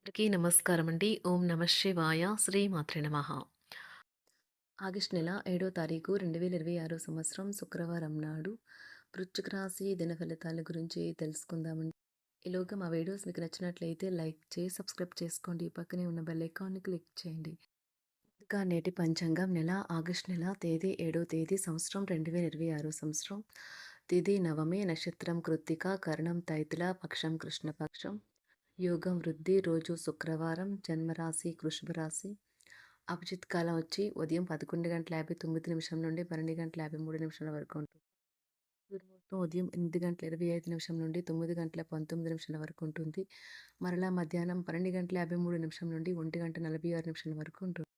అందరికీ నమస్కారం అండి. ఓం నమ శివాయ. శ్రీమాత్రే నమః. ఆగస్టు నెల 7వ తారీఖు 2026 సంవత్సరం శుక్రవారం నాడు వృశ్చిక రాశి దిన ఫలితాల గురించి తెలుసుకుందామండి. ఈలోగా మా వీడియోస్ మీకు నచ్చినట్లయితే లైక్ చేసి సబ్స్క్రైబ్ చేసుకోండి. పక్కనే ఉన్న బెల్ ఐకాన్ని క్లిక్ చేయండి. ఇంకా నేటి పంచాంగం నెల ఆగస్టు నెల తేదీ 7వ తేదీ సంవత్సరం 2026 సంవత్సరం. తిథి నవమి, నక్షత్రం కృత్తిక, కరణం తైతుల, పక్షం కృష్ణపక్షం, యోగం వృద్ధి, రోజు శుక్రవారం, జన్మరాశి వృషభ రాశి. అభిజిత్ కాలం వచ్చి ఉదయం 11:59 నుండి 12:53 వరకు ఉంటుంది. సూర్యముహూర్తం ఉదయం 8:25 నుండి 9:19 వరకు ఉంటుంది. మరలా మధ్యాహ్నం 12:53 నుండి 1:46 వరకు ఉంటుంది.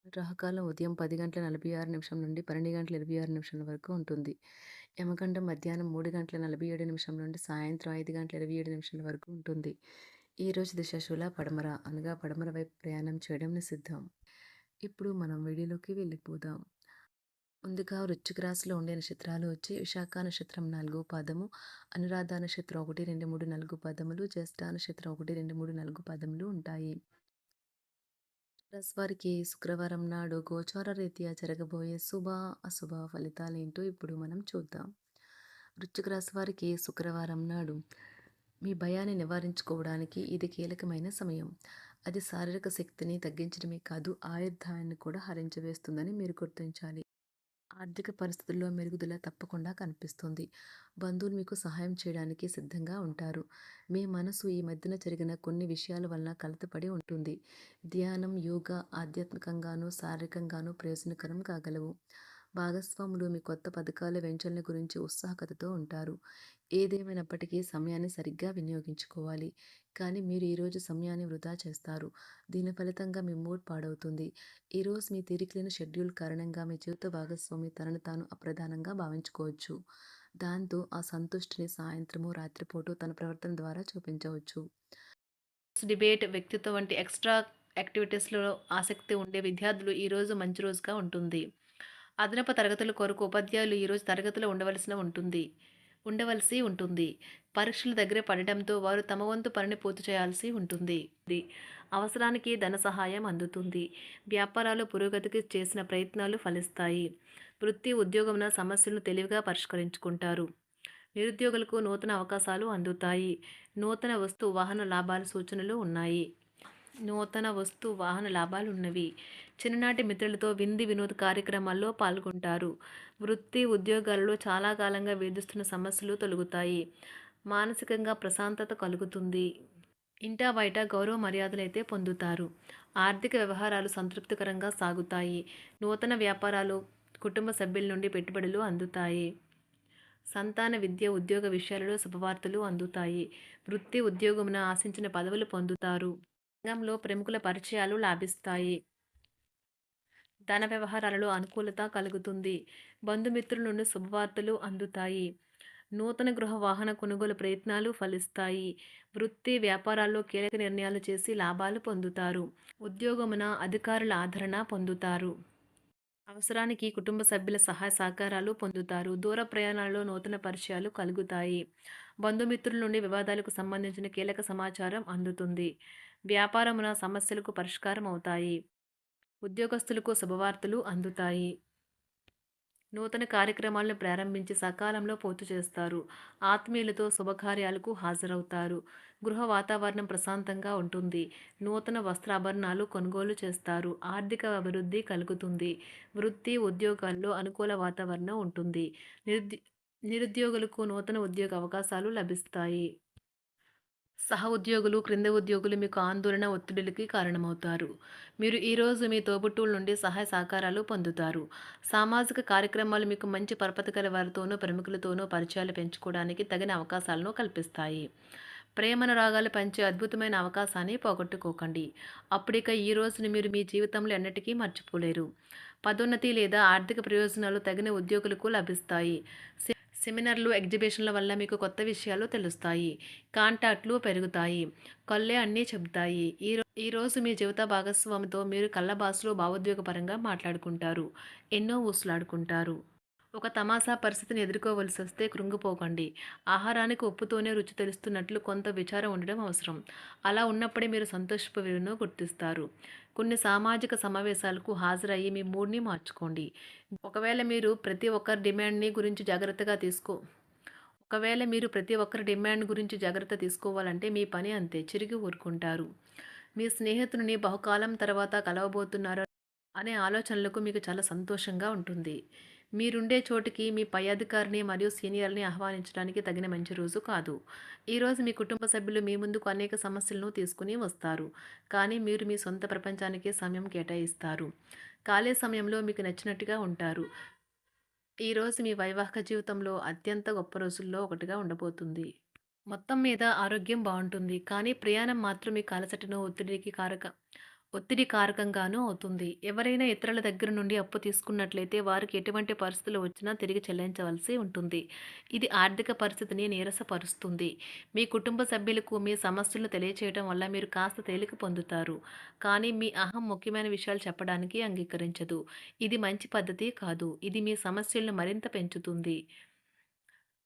రాహుకాలం ఉదయం 10:46 నుండి 12:26 వరకు ఉంటుంది. యమగండం మధ్యాహ్నం 3:47 నుండి సాయంత్రం 5:27 వరకు ఉంటుంది. ఈరోజు దిశాశూల పడమర అనగా పడమర వైపు ప్రయాణం చేయడం నిషిద్ధం. ఇప్పుడు మనం వీడియోలోకి వెళ్ళిపోదాం. ముందుగా వృశ్చిక రాశిలో ఉండే నక్షత్రాలు వచ్చి విశాఖ నక్షత్రం 4 పాదము, అనురాధ నక్షత్రం 1, 2, 3, 4 పాదములు, జ్యేష్ఠ నక్షత్రం 1, 2, 3, 4 పాదములు ఉంటాయి. రాశి వారికి శుక్రవారం నాడు గోచార రీత్యా జరగబోయే శుభ అశుభ ఫలితాలేంటో ఇప్పుడు మనం చూద్దాం. వృశ్చిక రాశి వారికి శుక్రవారం నాడు మీ భయాన్ని నివారించుకోవడానికి ఇది కీలకమైన సమయం. అది శారీరక శక్తిని తగ్గించడమే కాదు, ఆయుర్దాయాన్ని కూడా హరించివేస్తుందని మీరు గుర్తించాలి. ఆర్థిక పరిస్థితుల్లో మెరుగుదల తప్పకుండా కనిపిస్తుంది. బంధువులు మీకు సహాయం చేయడానికి సిద్ధంగా ఉంటారు. మీ మనసు ఈ మధ్యన జరిగిన కొన్ని విషయాల వలన కలతపడి ఉంటుంది. ధ్యానం, యోగా ఆధ్యాత్మికంగానూ శారీరకంగానూ ప్రయోజనకరం కాగలవు. భాగస్వాములు మీ కొత్త పథకాల వెంచర్ల గురించి ఉత్సాహకతతో ఉంటారు. ఏదేమైనప్పటికీ సమయాన్ని సరిగ్గా వినియోగించుకోవాలి. కానీ మీరు ఈరోజు సమయాన్ని వృధా చేస్తారు. దీని ఫలితంగా మీ మూడ్ పాడవుతుంది. ఈరోజు మీ తీరికలేని షెడ్యూల్ కారణంగా మీ జీవిత భాగస్వామి తనను తాను అప్రధానంగా భావించుకోవచ్చు. దాంతో ఆ సంతుష్టిని సాయంత్రము, రాత్రిపూట తన ప్రవర్తన ద్వారా చూపించవచ్చు. డిబేట్, వ్యక్తిత్వం వంటి ఎక్స్ట్రా యాక్టివిటీస్లో ఆసక్తి ఉండే విద్యార్థులు ఈరోజు మంచి రోజుగా ఉంటుంది. అదనపు తరగతుల కొరకు ఉపాధ్యాయులు ఈరోజు తరగతిలో ఉండవలసి ఉంటుంది. పరీక్షలు దగ్గర పడడంతో వారు తమ వంతు పనిని పూర్తి చేయాల్సి ఉంటుంది. అవసరానికి ధన సహాయం అందుతుంది. వ్యాపారాలు పురోగతికి చేసిన ప్రయత్నాలు ఫలిస్తాయి. వృత్తి, ఉద్యోగమున సమస్యలను తెలివిగా పరిష్కరించుకుంటారు. నిరుద్యోగులకు నూతన అవకాశాలు అందుతాయి. నూతన వస్తు వాహన లాభాల సూచనలు ఉన్నాయి. ఉన్నవి. చిన్ననాటి మిత్రులతో వినోద కార్యక్రమాల్లో పాల్గొంటారు. వృత్తి, ఉద్యోగాలలో చాలా కాలంగా వేధిస్తున్న సమస్యలు తొలగుతాయి. మానసికంగా ప్రశాంతత కలుగుతుంది. ఇంటా బయట గౌరవ మర్యాదలైతే పొందుతారు. ఆర్థిక వ్యవహారాలు సంతృప్తికరంగా సాగుతాయి. నూతన వ్యాపారాలు, కుటుంబ సభ్యుల నుండి పెట్టుబడులు అందుతాయి. సంతాన విద్య, ఉద్యోగ విషయాలలో శుభవార్తలు అందుతాయి. వృత్తి, ఉద్యోగమున ఆశించిన పదవులు పొందుతారు. రంగంలో ప్రముఖుల పరిచయాలు లాభిస్తాయి. ధన వ్యవహారాలలో అనుకూలత కలుగుతుంది. బంధుమిత్రుల నుండి శుభవార్తలు అందుతాయి. నూతన గృహ వాహన కొనుగోలు ప్రయత్నాలు ఫలిస్తాయి. వృత్తి, వ్యాపారాల్లో కీలక నిర్ణయాలు చేసి లాభాలు పొందుతారు. ఉద్యోగమున అధికారుల ఆదరణ పొందుతారు. అవసరానికి కుటుంబ సభ్యుల సహాయ సహకారాలు పొందుతారు. దూర ప్రయాణాలలో నూతన పరిచయాలు కలుగుతాయి. బంధుమిత్రుల నుండి వివాదాలకు సంబంధించిన కీలక సమాచారం అందుతుంది. వ్యాపారమున సమస్యలకు పరిష్కారం అవుతాయి. ఉద్యోగస్తులకు శుభవార్తలు అందుతాయి. నూతన కార్యక్రమాలను ప్రారంభించి సకాలంలో పూర్తి చేస్తారు. ఆత్మీయులతో శుభకార్యాలకు హాజరవుతారు. గృహ వాతావరణం ప్రశాంతంగా ఉంటుంది. నూతన వస్త్రాభరణాలు కొనుగోలు చేస్తారు. ఆర్థిక అభివృద్ధి కలుగుతుంది. వృత్తి, ఉద్యోగాల్లో అనుకూల వాతావరణం ఉంటుంది. నిరుద్యోగులకు నూతన ఉద్యోగ అవకాశాలు లభిస్తాయి. సహ ఉద్యోగులు, క్రింద ఉద్యోగులు మీకు ఆందోళన, ఒత్తిడిలకి కారణమవుతారు. మీరు ఈరోజు మీ తోబుట్టువుల నుండి సహాయ సహకారాలు పొందుతారు. సామాజిక కార్యక్రమాలు మీకు మంచి పరపతి గల వారితోనూ, ప్రముఖులతోనూ పరిచయాలు పెంచుకోవడానికి తగిన అవకాశాలను కల్పిస్తాయి. ప్రేమనురాగాలు పంచే అద్భుతమైన అవకాశాన్ని పోగొట్టుకోకండి. అప్పుడిక ఈ రోజుని మీరు మీ జీవితంలో ఎన్నటికీ మర్చిపోలేరు. పదోన్నతి లేదా ఆర్థిక ప్రయోజనాలు తగిన ఉద్యోగులకు లభిస్తాయి. సెమినార్లు, ఎగ్జిబిషన్ల వల్ల మీకు కొత్త విషయాలు తెలుస్తాయి. కాంటాక్ట్లు పెరుగుతాయి. కళ్ళే అన్నీ చెబుతాయి. ఈరోజు మీ జీవిత భాగస్వామితో మీరు కళ్ళ భాషలో భావోద్వేగపరంగా మాట్లాడుకుంటారు. ఎన్నో ఊసులాడుకుంటారు. ఒక తమాషా పరిస్థితిని ఎదుర్కోవలసొస్తే కృంగిపోకండి. ఆహారానికి ఉప్పుతోనే రుచి తెలుస్తున్నట్లు కొంత విచారం ఉండడం అవసరం. అలా ఉన్నప్పుడే మీరు సంతోషపు విలువను గుర్తిస్తారు. కొన్ని సామాజిక సమావేశాలకు హాజరయ్యి మీ మూడ్‌ని మార్చుకోండి. ఒకవేళ మీరు ప్రతి ఒక్కరి డిమాండ్‌ని గురించి జాగ్రత్తగా తీసుకో ఒకవేళ మీరు ప్రతి ఒక్కరి డిమాండ్ గురించి జాగ్రత్త తీసుకోవాలంటే మీ పని అంతే. చిరిగి ఊరుకుంటారు. మీ స్నేహితుడిని బహుకాలం తర్వాత కలవబోతున్నారు అనే ఆలోచనలకు మీకు చాలా సంతోషంగా ఉంటుంది. మీరుండే చోటికి మీ పై అధికారిని మరియు సీనియర్‌ని ఆహ్వానించడానికి తగిన మంచి రోజు కాదు. ఈరోజు మీ కుటుంబ సభ్యులు మీ ముందుకు అనేక సమస్యలను తీసుకుని వస్తారు. కానీ మీరు మీ సొంత ప్రపంచానికే సమయం కేటాయిస్తారు. ఖాళీ సమయంలో మీకు నచ్చినట్టుగా ఉంటారు. ఈరోజు మీ వైవాహిక జీవితంలో అత్యంత గొప్ప రోజుల్లో ఒకటిగా ఉండబోతుంది. మొత్తం మీద ఆరోగ్యం బావుంటుంది. కానీ ప్రయాణం మాత్రం మీకు అలసటను, ఒత్తిడి కారకంగానూ అవుతుంది. ఎవరైనా ఇతరుల దగ్గర నుండి అప్పు తీసుకున్నట్లయితే వారికి ఎటువంటి పరిస్థితులు వచ్చినా తిరిగి చెల్లించవలసి ఉంటుంది. ఇది ఆర్థిక పరిస్థితిని నీరసపరుస్తుంది. మీ కుటుంబ సభ్యులకు మీ సమస్యలను తెలియచేయడం వల్ల మీరు కాస్త తేలిక పొందుతారు. కానీ మీ అహం ముఖ్యమైన విషయాలు చెప్పడానికి అంగీకరించదు. ఇది మంచి పద్ధతి కాదు. ఇది మీ సమస్యలను మరింత పెంచుతుంది.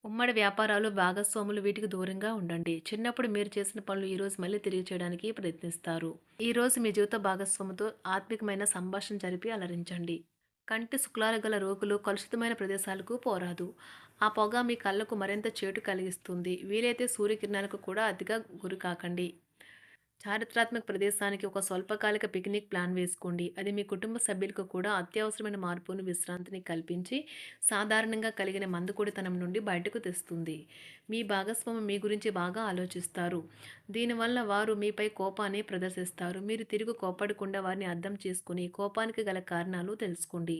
ఉమ్మడి వ్యాపారాలు, భాగస్వాములు వీటికి దూరంగా ఉండండి. చిన్నప్పుడు మీరు చేసిన పనులు ఈరోజు మళ్ళీ తిరిగి చేయడానికి ప్రయత్నిస్తారు. ఈరోజు మీ జీవిత భాగస్వామితో ఆత్మికమైన సంభాషణ జరిపి అలరించండి. కంటి శుక్లాలు గల రోగులు కలుషితమైన ప్రదేశాలకు పోరాదు. ఆ పొగ మీ కళ్ళకు మరింత చేటు కలిగిస్తుంది. వీలైతే సూర్యకిరణాలకు కూడా అతిగా గురికాకండి. చారిత్రాత్మక ప్రదేశానికి ఒక స్వల్పకాలిక పిక్నిక్ ప్లాన్ వేసుకోండి. అది మీ కుటుంబ సభ్యులకు కూడా అత్యవసరమైన మార్పును, విశ్రాంతిని కల్పించి సాధారణంగా కలిగిన మందుకొడితనం నుండి బయటకు తెస్తుంది. మీ భాగస్వామి మీ గురించి బాగా ఆలోచిస్తారు. దీనివల్ల వారు మీపై కోపాన్ని ప్రదర్శిస్తారు. మీరు తిరిగి కోప్పడకుండా వారిని అర్థం చేసుకుని కోపానికి గల కారణాలు తెలుసుకోండి.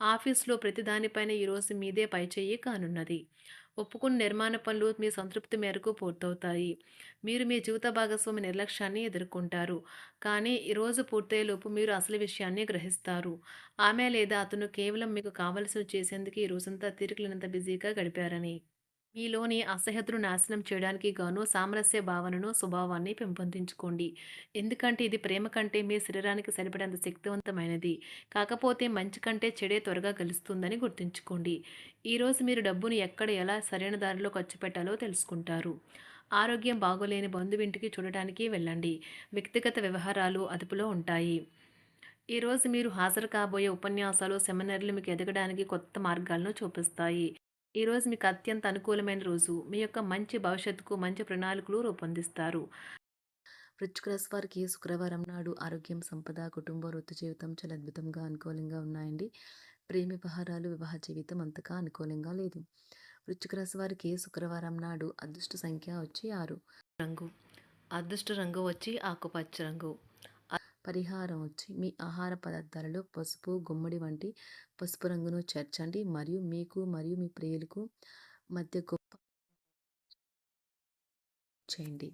ఆఫీస్‌లో ప్రతి దానిపైన ఈరోజు మీదే పైచేయి కానున్నది. ఒప్పుకున్న నిర్మాణ పనులు మీ సంతృప్తి మేరకు పూర్తవుతాయి. మీరు మీ జీవిత భాగస్వామి నిర్లక్ష్యాన్ని ఎదుర్కొంటారు. కానీ ఈ రోజు పూర్తయ్యేలోపు మీరు అసలు విషయాన్ని గ్రహిస్తారు. ఆమె లేదా అతను కేవలం మీకు కావలసినవి చేసేందుకు ఈ రోజంతా తీరికలేనంత బిజీగా గడిపారని. మీలోని అసహ్యతను నాశనం చేయడానికి గాను సామరస్య భావనను, స్వభావాన్ని పెంపొందించుకోండి. ఎందుకంటే ఇది ప్రేమ కంటే మీ శరీరానికి సరిపడేంత శక్తివంతమైనది. కాకపోతే మంచి కంటే చెడే త్వరగా గెలుస్తుందని గుర్తుంచుకోండి. ఈరోజు మీరు డబ్బును ఎక్కడ, ఎలా సరైన దారిలో ఖర్చు పెట్టాలో తెలుసుకుంటారు. ఆరోగ్యం బాగోలేని బంధువింటికి చూడటానికి వెళ్ళండి. వ్యక్తిగత వ్యవహారాలు అదుపులో ఉంటాయి. ఈరోజు మీరు హాజరు కాబోయే ఉపన్యాసాలు, సెమినార్లు మీకు ఎదగడానికి కొత్త మార్గాలను చూపిస్తాయి. ఈరోజు మీకు అత్యంత అనుకూలమైన రోజు. మీ యొక్క మంచి భవిష్యత్తుకు మంచి ప్రణాళికలు రూపొందిస్తారు. వృశ్చిక రాశి వారికి శుక్రవారం నాడు ఆరోగ్యం, సంపద, కుటుంబ, వృత్తి జీవితం చాలా అద్భుతంగా అనుకూలంగా ఉన్నాయండి. ప్రేమ వ్యవహారాలు, వివాహ జీవితం అంతగా అనుకూలంగా లేదు. వృశ్చిక రాశి వారికి శుక్రవారం నాడు అదృష్ట సంఖ్య వచ్చి 6. రంగు అదృష్ట రంగు వచ్చి ఆకుపచ్చ రంగు. పరిహారం వచ్చి మీ ఆహార పదార్థాలలో పసుపు, గుమ్మడి వంటి పసుపు రంగును చేర్చండి మరియు మీకు మరియు మీ ప్రియులకు మధ్య గొప్ప చేయండి.